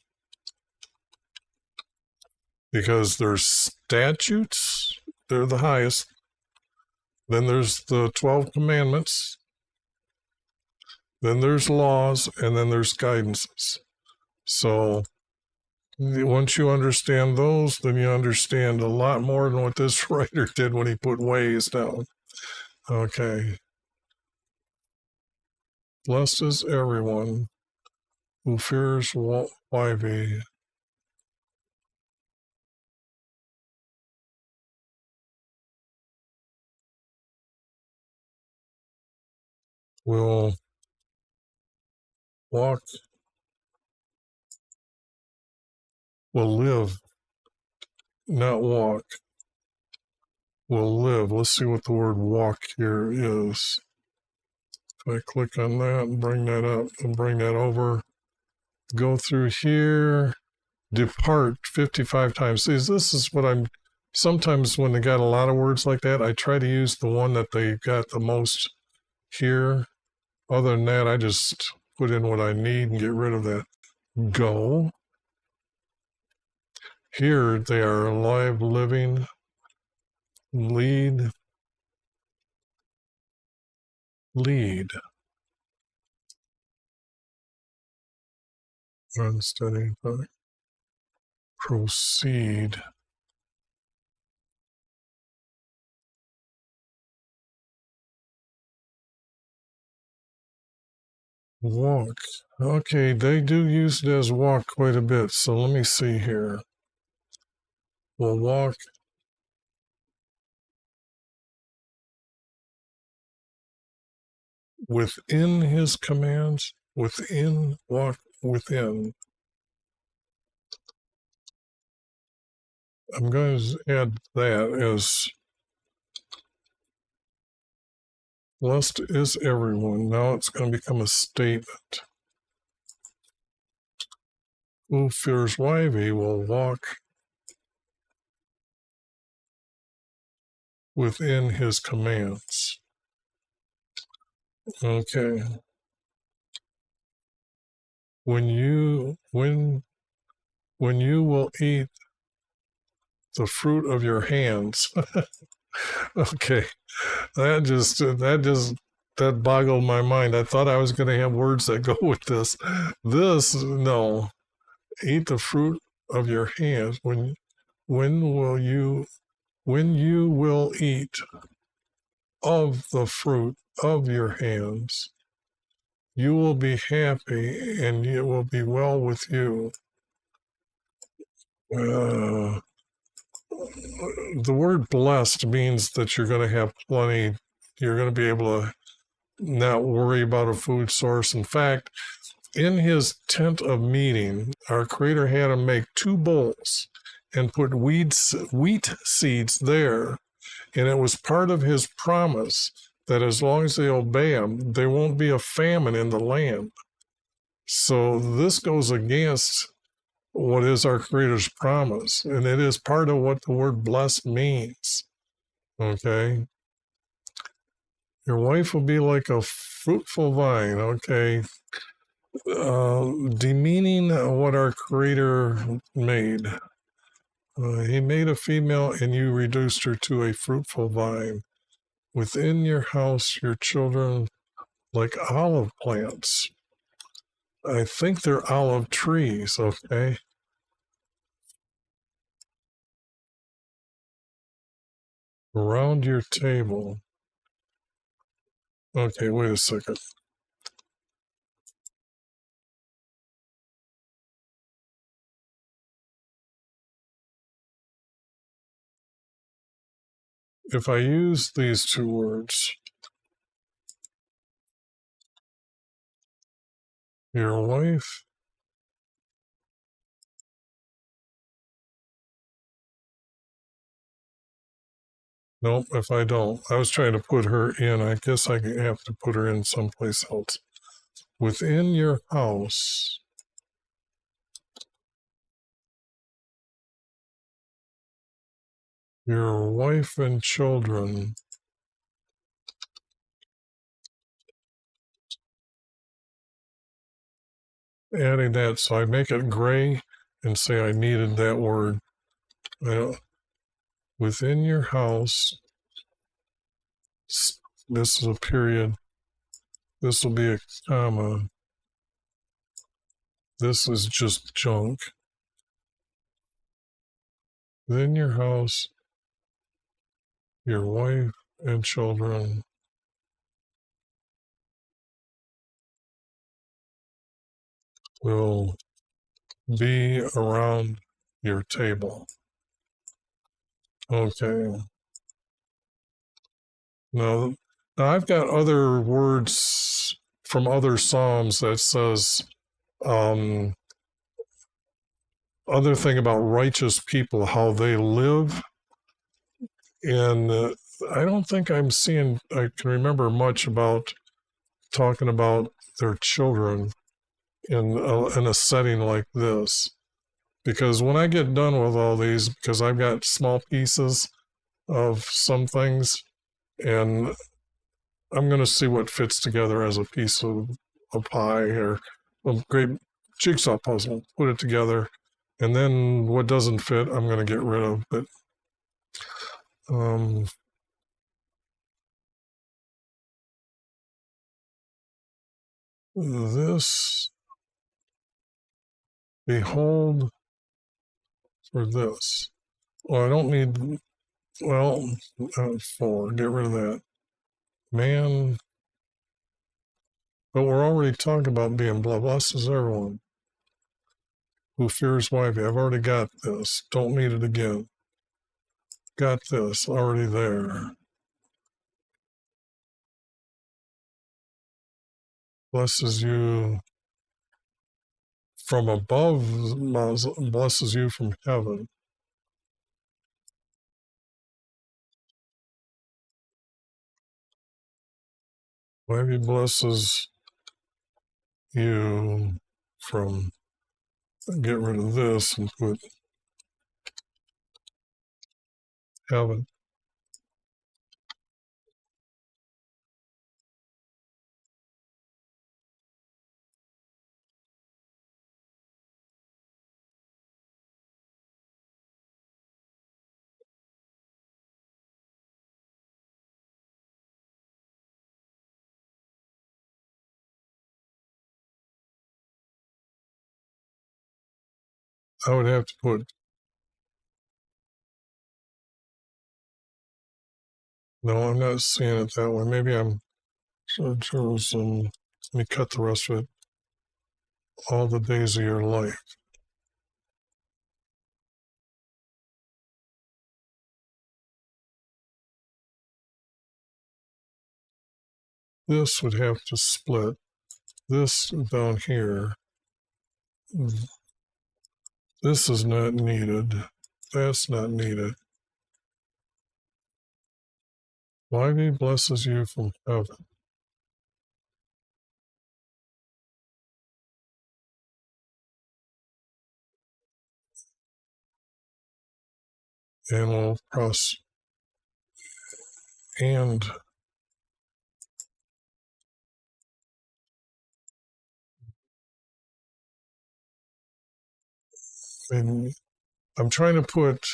Because there's statutes, they're the highest. Then there's the 12 commandments. Then there's laws, and then there's guidances. So once you understand those, then you understand a lot more than what this writer did when he put ways down. Okay. Blessed is everyone who fears Yahweh. Will walk, will live, not walk, will live. Let's see what the word walk here is. If I click on that and bring that up and bring that over, go through here, depart 55 times. See, this is what I'm, sometimes when they got a lot of words like that, I try to use the one that they got the most here. Other than that, I just put in what I need and get rid of that. Go. Here they are alive, living, lead, unsteady, proceed. Walk. Okay, they do use it as walk quite a bit, so let me see here. We'll walk within his commands, walk within. I'm going to add that as blessed is everyone. Now it's going to become a statement. Who fears Yahweh will walk within his commands. Okay. When you will eat the fruit of your hands. Okay. That boggled my mind. I thought I was going to have words that go with this. No. Eat the fruit of your hands. When you will eat of the fruit of your hands, you will be happy and it will be well with you. The word blessed means that you're going to have plenty. You're going to be able to not worry about a food source. In fact, in his tent of meeting, our Creator had him make 2 bowls and put wheat seeds there. And it was part of his promise that as long as they obey him, there won't be a famine in the land. So this goes against what is our Creator's promise. And it is part of what the word blessed means. Okay? Your wife will be like a fruitful vine. Okay? Demeaning what our Creator made. He made a female and you reduced her to a fruitful vine. Within your house, your children like olive plants. I think they're olive trees, okay? Around your table. Okay, wait a second. If I use these two words, your wife, nope, if I don't, I was trying to put her in. I guess I have to put her in someplace else. Within your house, your wife and children, adding that, so I make it gray and say I needed that word. Within your house, this is a period, this will be a comma, this is just junk. Within your house, your wife and children will be around your table. Okay. Now I've got other words from other Psalms that says, other thing about righteous people, how they live. And I don't think I can remember much about talking about their children in a setting like this. Because when I get done with all these, because I've got small pieces of some things, and I'm going to see what fits together as a piece of a pie or a great jigsaw puzzle, put it together, and then what doesn't fit, I'm going to get rid of. But this, behold, for this. Well, I don't need, well, 4, get rid of that. Man, but we're already talking about being blessed is everyone who fears wifey. I've already got this. Don't need it again. Got this already there. Blesses you from above, blesses you from heaven. Wifey blesses you from, get rid of this and put heaven. I would have to put, no, I'm not seeing it that way. Maybe I'm, Jerusalem, let me cut the rest of it. All the days of your life. This would have to split. This down here, this is not needed. That's not needed. Why blesses you from heaven. And will prosper. And I'm trying to put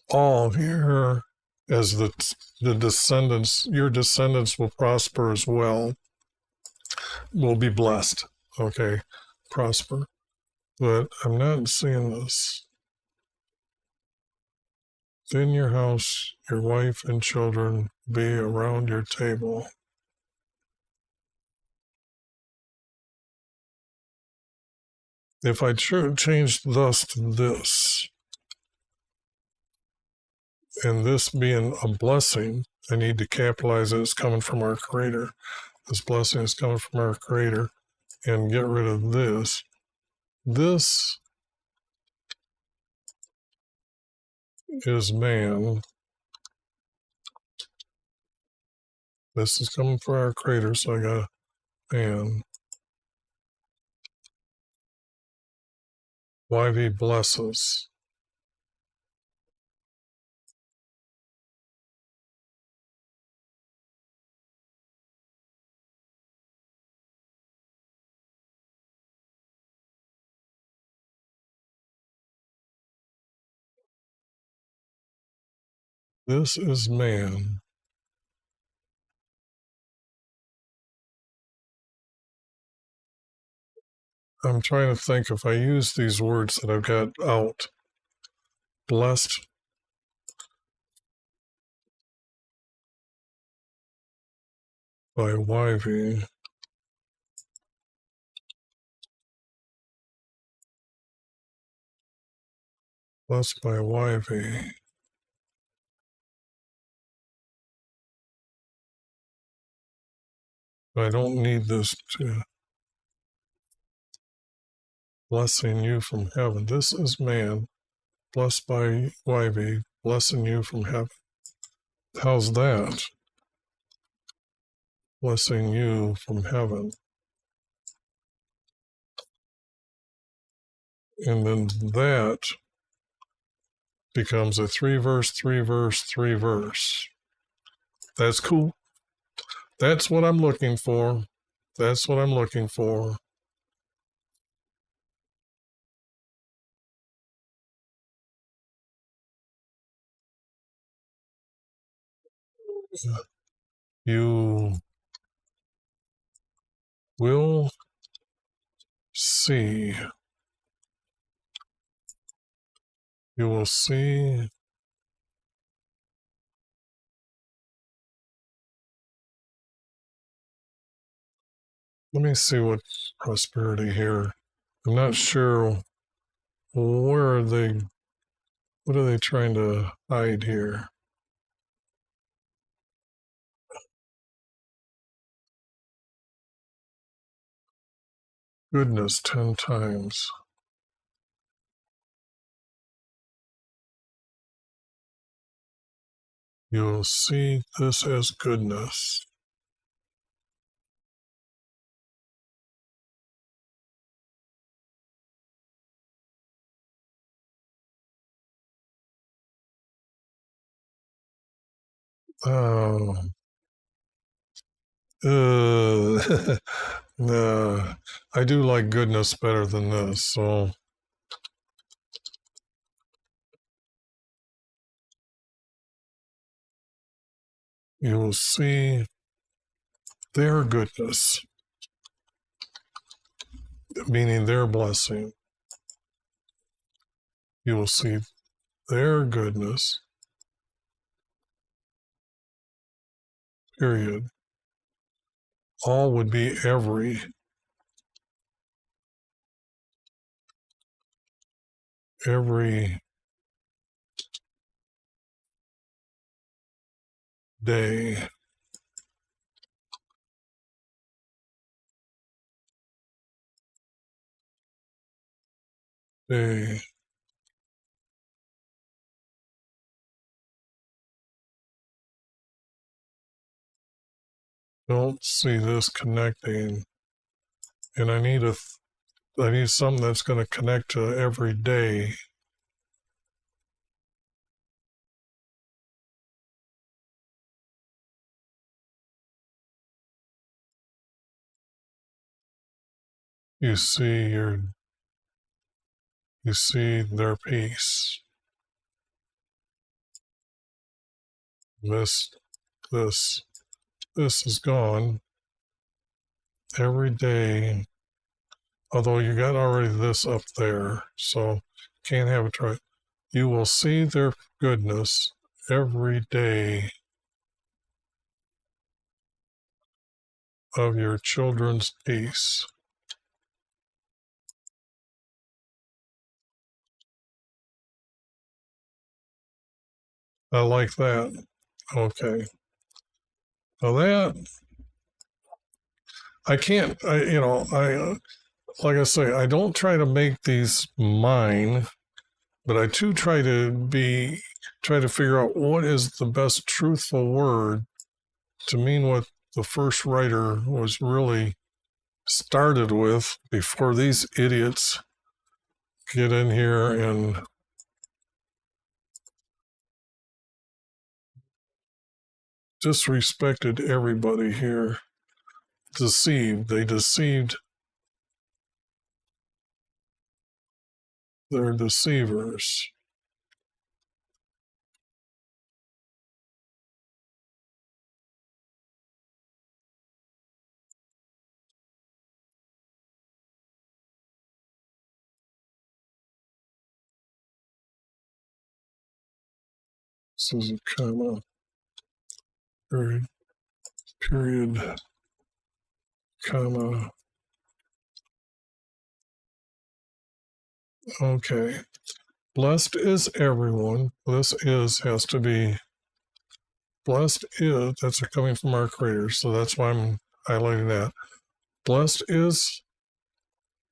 all here as the descendants, your descendants will prosper as well, will be blessed. Okay, prosper. But I'm not seeing this. In your house, your wife and children be around your table. If I change thus to this, and this being a blessing, I need to capitalize it as coming from our Creator. This blessing is coming from our Creator, and get rid of this. This is man. This is coming from our Creator, so I got man. YV blesses. This is man. I'm trying to think if I use these words that I've got out. Blessed by YV. Blessed by YV. I don't need this to blessing you from heaven. This is man, blessed by YV, blessing you from heaven. How's that? Blessing you from heaven. And then that becomes a 3-verse, 3-verse, 3-verse. That's cool. That's what I'm looking for. That's what I'm looking for. You will see. You will see. Let me see what prosperity here. I'm not sure where are they. What are they trying to hide here? Goodness 10 times. You'll see this as goodness. Oh, nah, I do like goodness better than this, so you will see their goodness, meaning their blessing. You will see their goodness, period. All would be every day. Day. Don't see this connecting, and I need something that's going to connect to every day. You see their peace. This, this, this is gone every day. Although you got already this up there, so can't have it right. You will see their goodness every day of your children's peace. I like that. Okay. Now that I can't, like I say, I don't try to make these mine, but I do try to figure out what is the best truthful word to mean what the first writer was really started with before these idiots get in here and disrespected everybody here. Deceived. They deceived. They're deceivers. This is a comma, period, comma. Okay. Blessed is everyone. This is has to be blessed is. That's coming from our Creator. So that's why I'm highlighting that. Blessed is,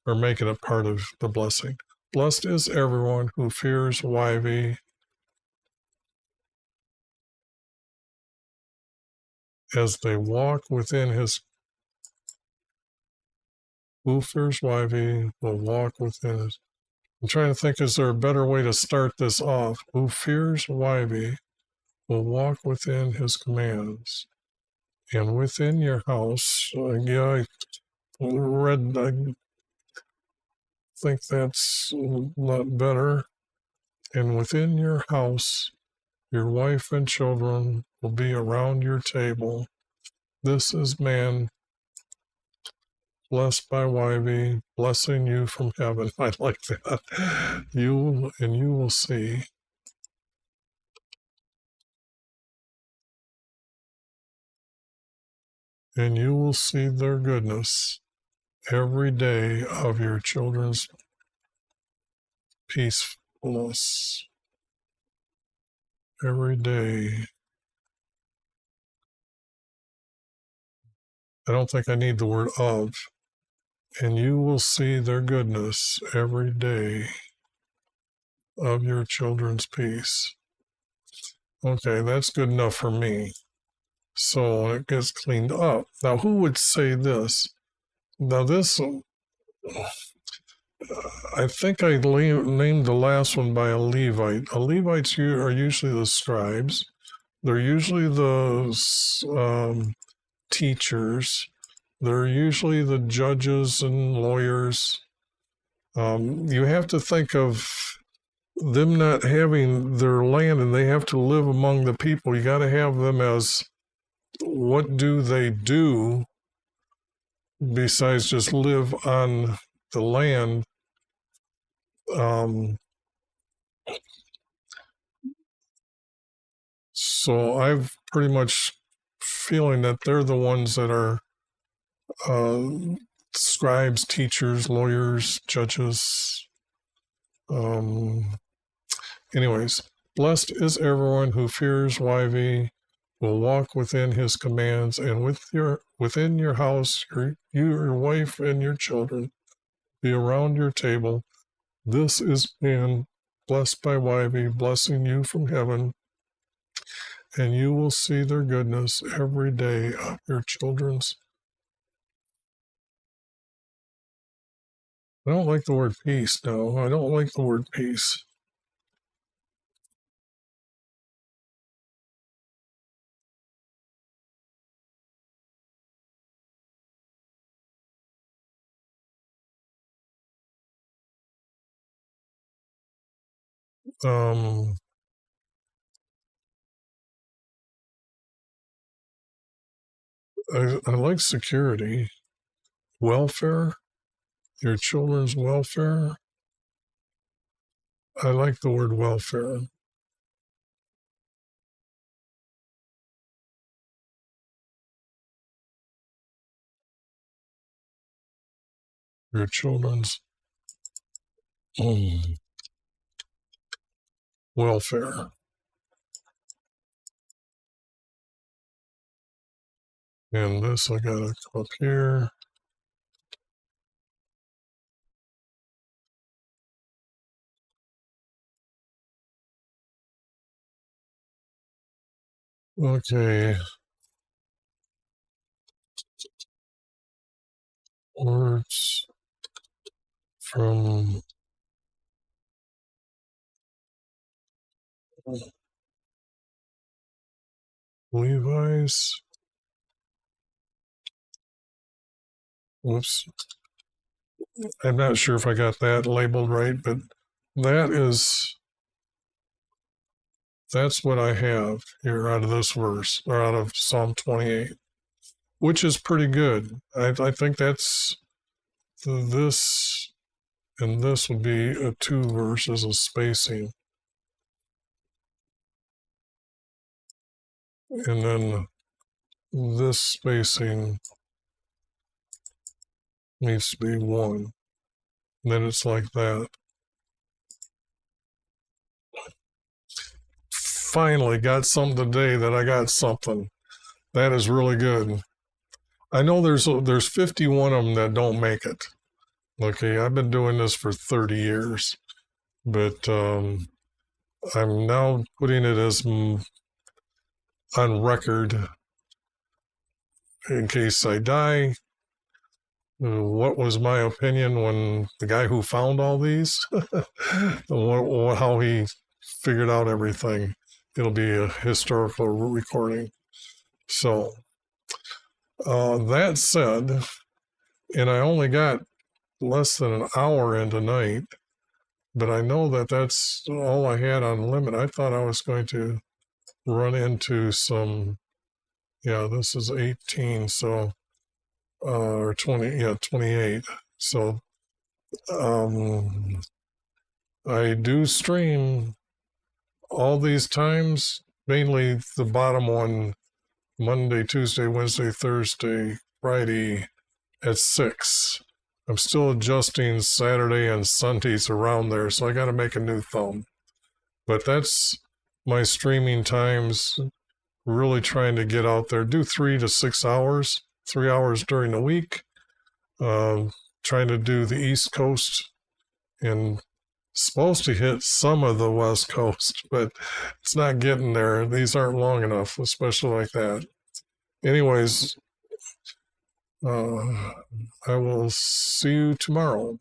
or making it part of the blessing. Blessed is everyone who fears YV as they walk within his. Who fears YV will walk within his. I'm trying to think, is there a better way to start this off? Who fears YV will walk within his commands. And within your house, I think that's a lot better. And within your house, your wife and children will be around your table. This is man blessed by YV, blessing you from heaven. I like that. You will see. And you will see their goodness every day of your children's peacefulness. Every day. I don't think I need the word of. And you will see their goodness every day of your children's peace. Okay, that's good enough for me. So it gets cleaned up. Now, who would say this? Now, this, I think I named the last one by a Levite. Levites are usually the scribes. They're usually the teachers. They're usually the judges and lawyers. You have to think of them not having their land and they have to live among the people. You got to have them as what do they do besides just live on the land. So I've pretty much feeling that they're the ones that are scribes, teachers, lawyers, judges. Anyways, blessed is everyone who fears YV, will walk within his commands, and within your house, your wife and your children be around your table. This is man blessed by YV, blessing you from heaven, and you will see their goodness every day of your children's. I don't like the word peace, no. I don't like the word peace. I like security, welfare, your children's welfare. I like the word welfare. Your children's welfare. And this I gotta come up here. Okay. Words from Levi's. Whoops. I'm not sure if I got that labeled right, but that's what I have here out of this verse, or out of Psalm 28, which is pretty good. I think that's this and this would be a 2 verses of spacing. And then this spacing needs to be 1. And then it's like that. Finally got something today that I got something. That is really good. I know there's 51 of them that don't make it. Okay, I've been doing this for 30 years, but I'm now putting it as on record in case I die. What was my opinion when the guy who found all these, how he figured out everything. It'll be a historical recording. So that said, and I only got less than an hour in tonight, but I know that that's all I had on limit. I thought I was going to run into some, this is 18, so, or 20, 28. So I do stream all these times, mainly the bottom one, Monday, Tuesday, Wednesday, Thursday, Friday at 6. I'm still adjusting Saturday and Sundays around there, so I got to make a new thumb. But that's my streaming times, really trying to get out there, do 3 to 6 hours, 3 hours during the week, trying to do the East Coast and supposed to hit some of the West Coast, but it's not getting there. These aren't long enough, especially like that. Anyways, I will see you tomorrow.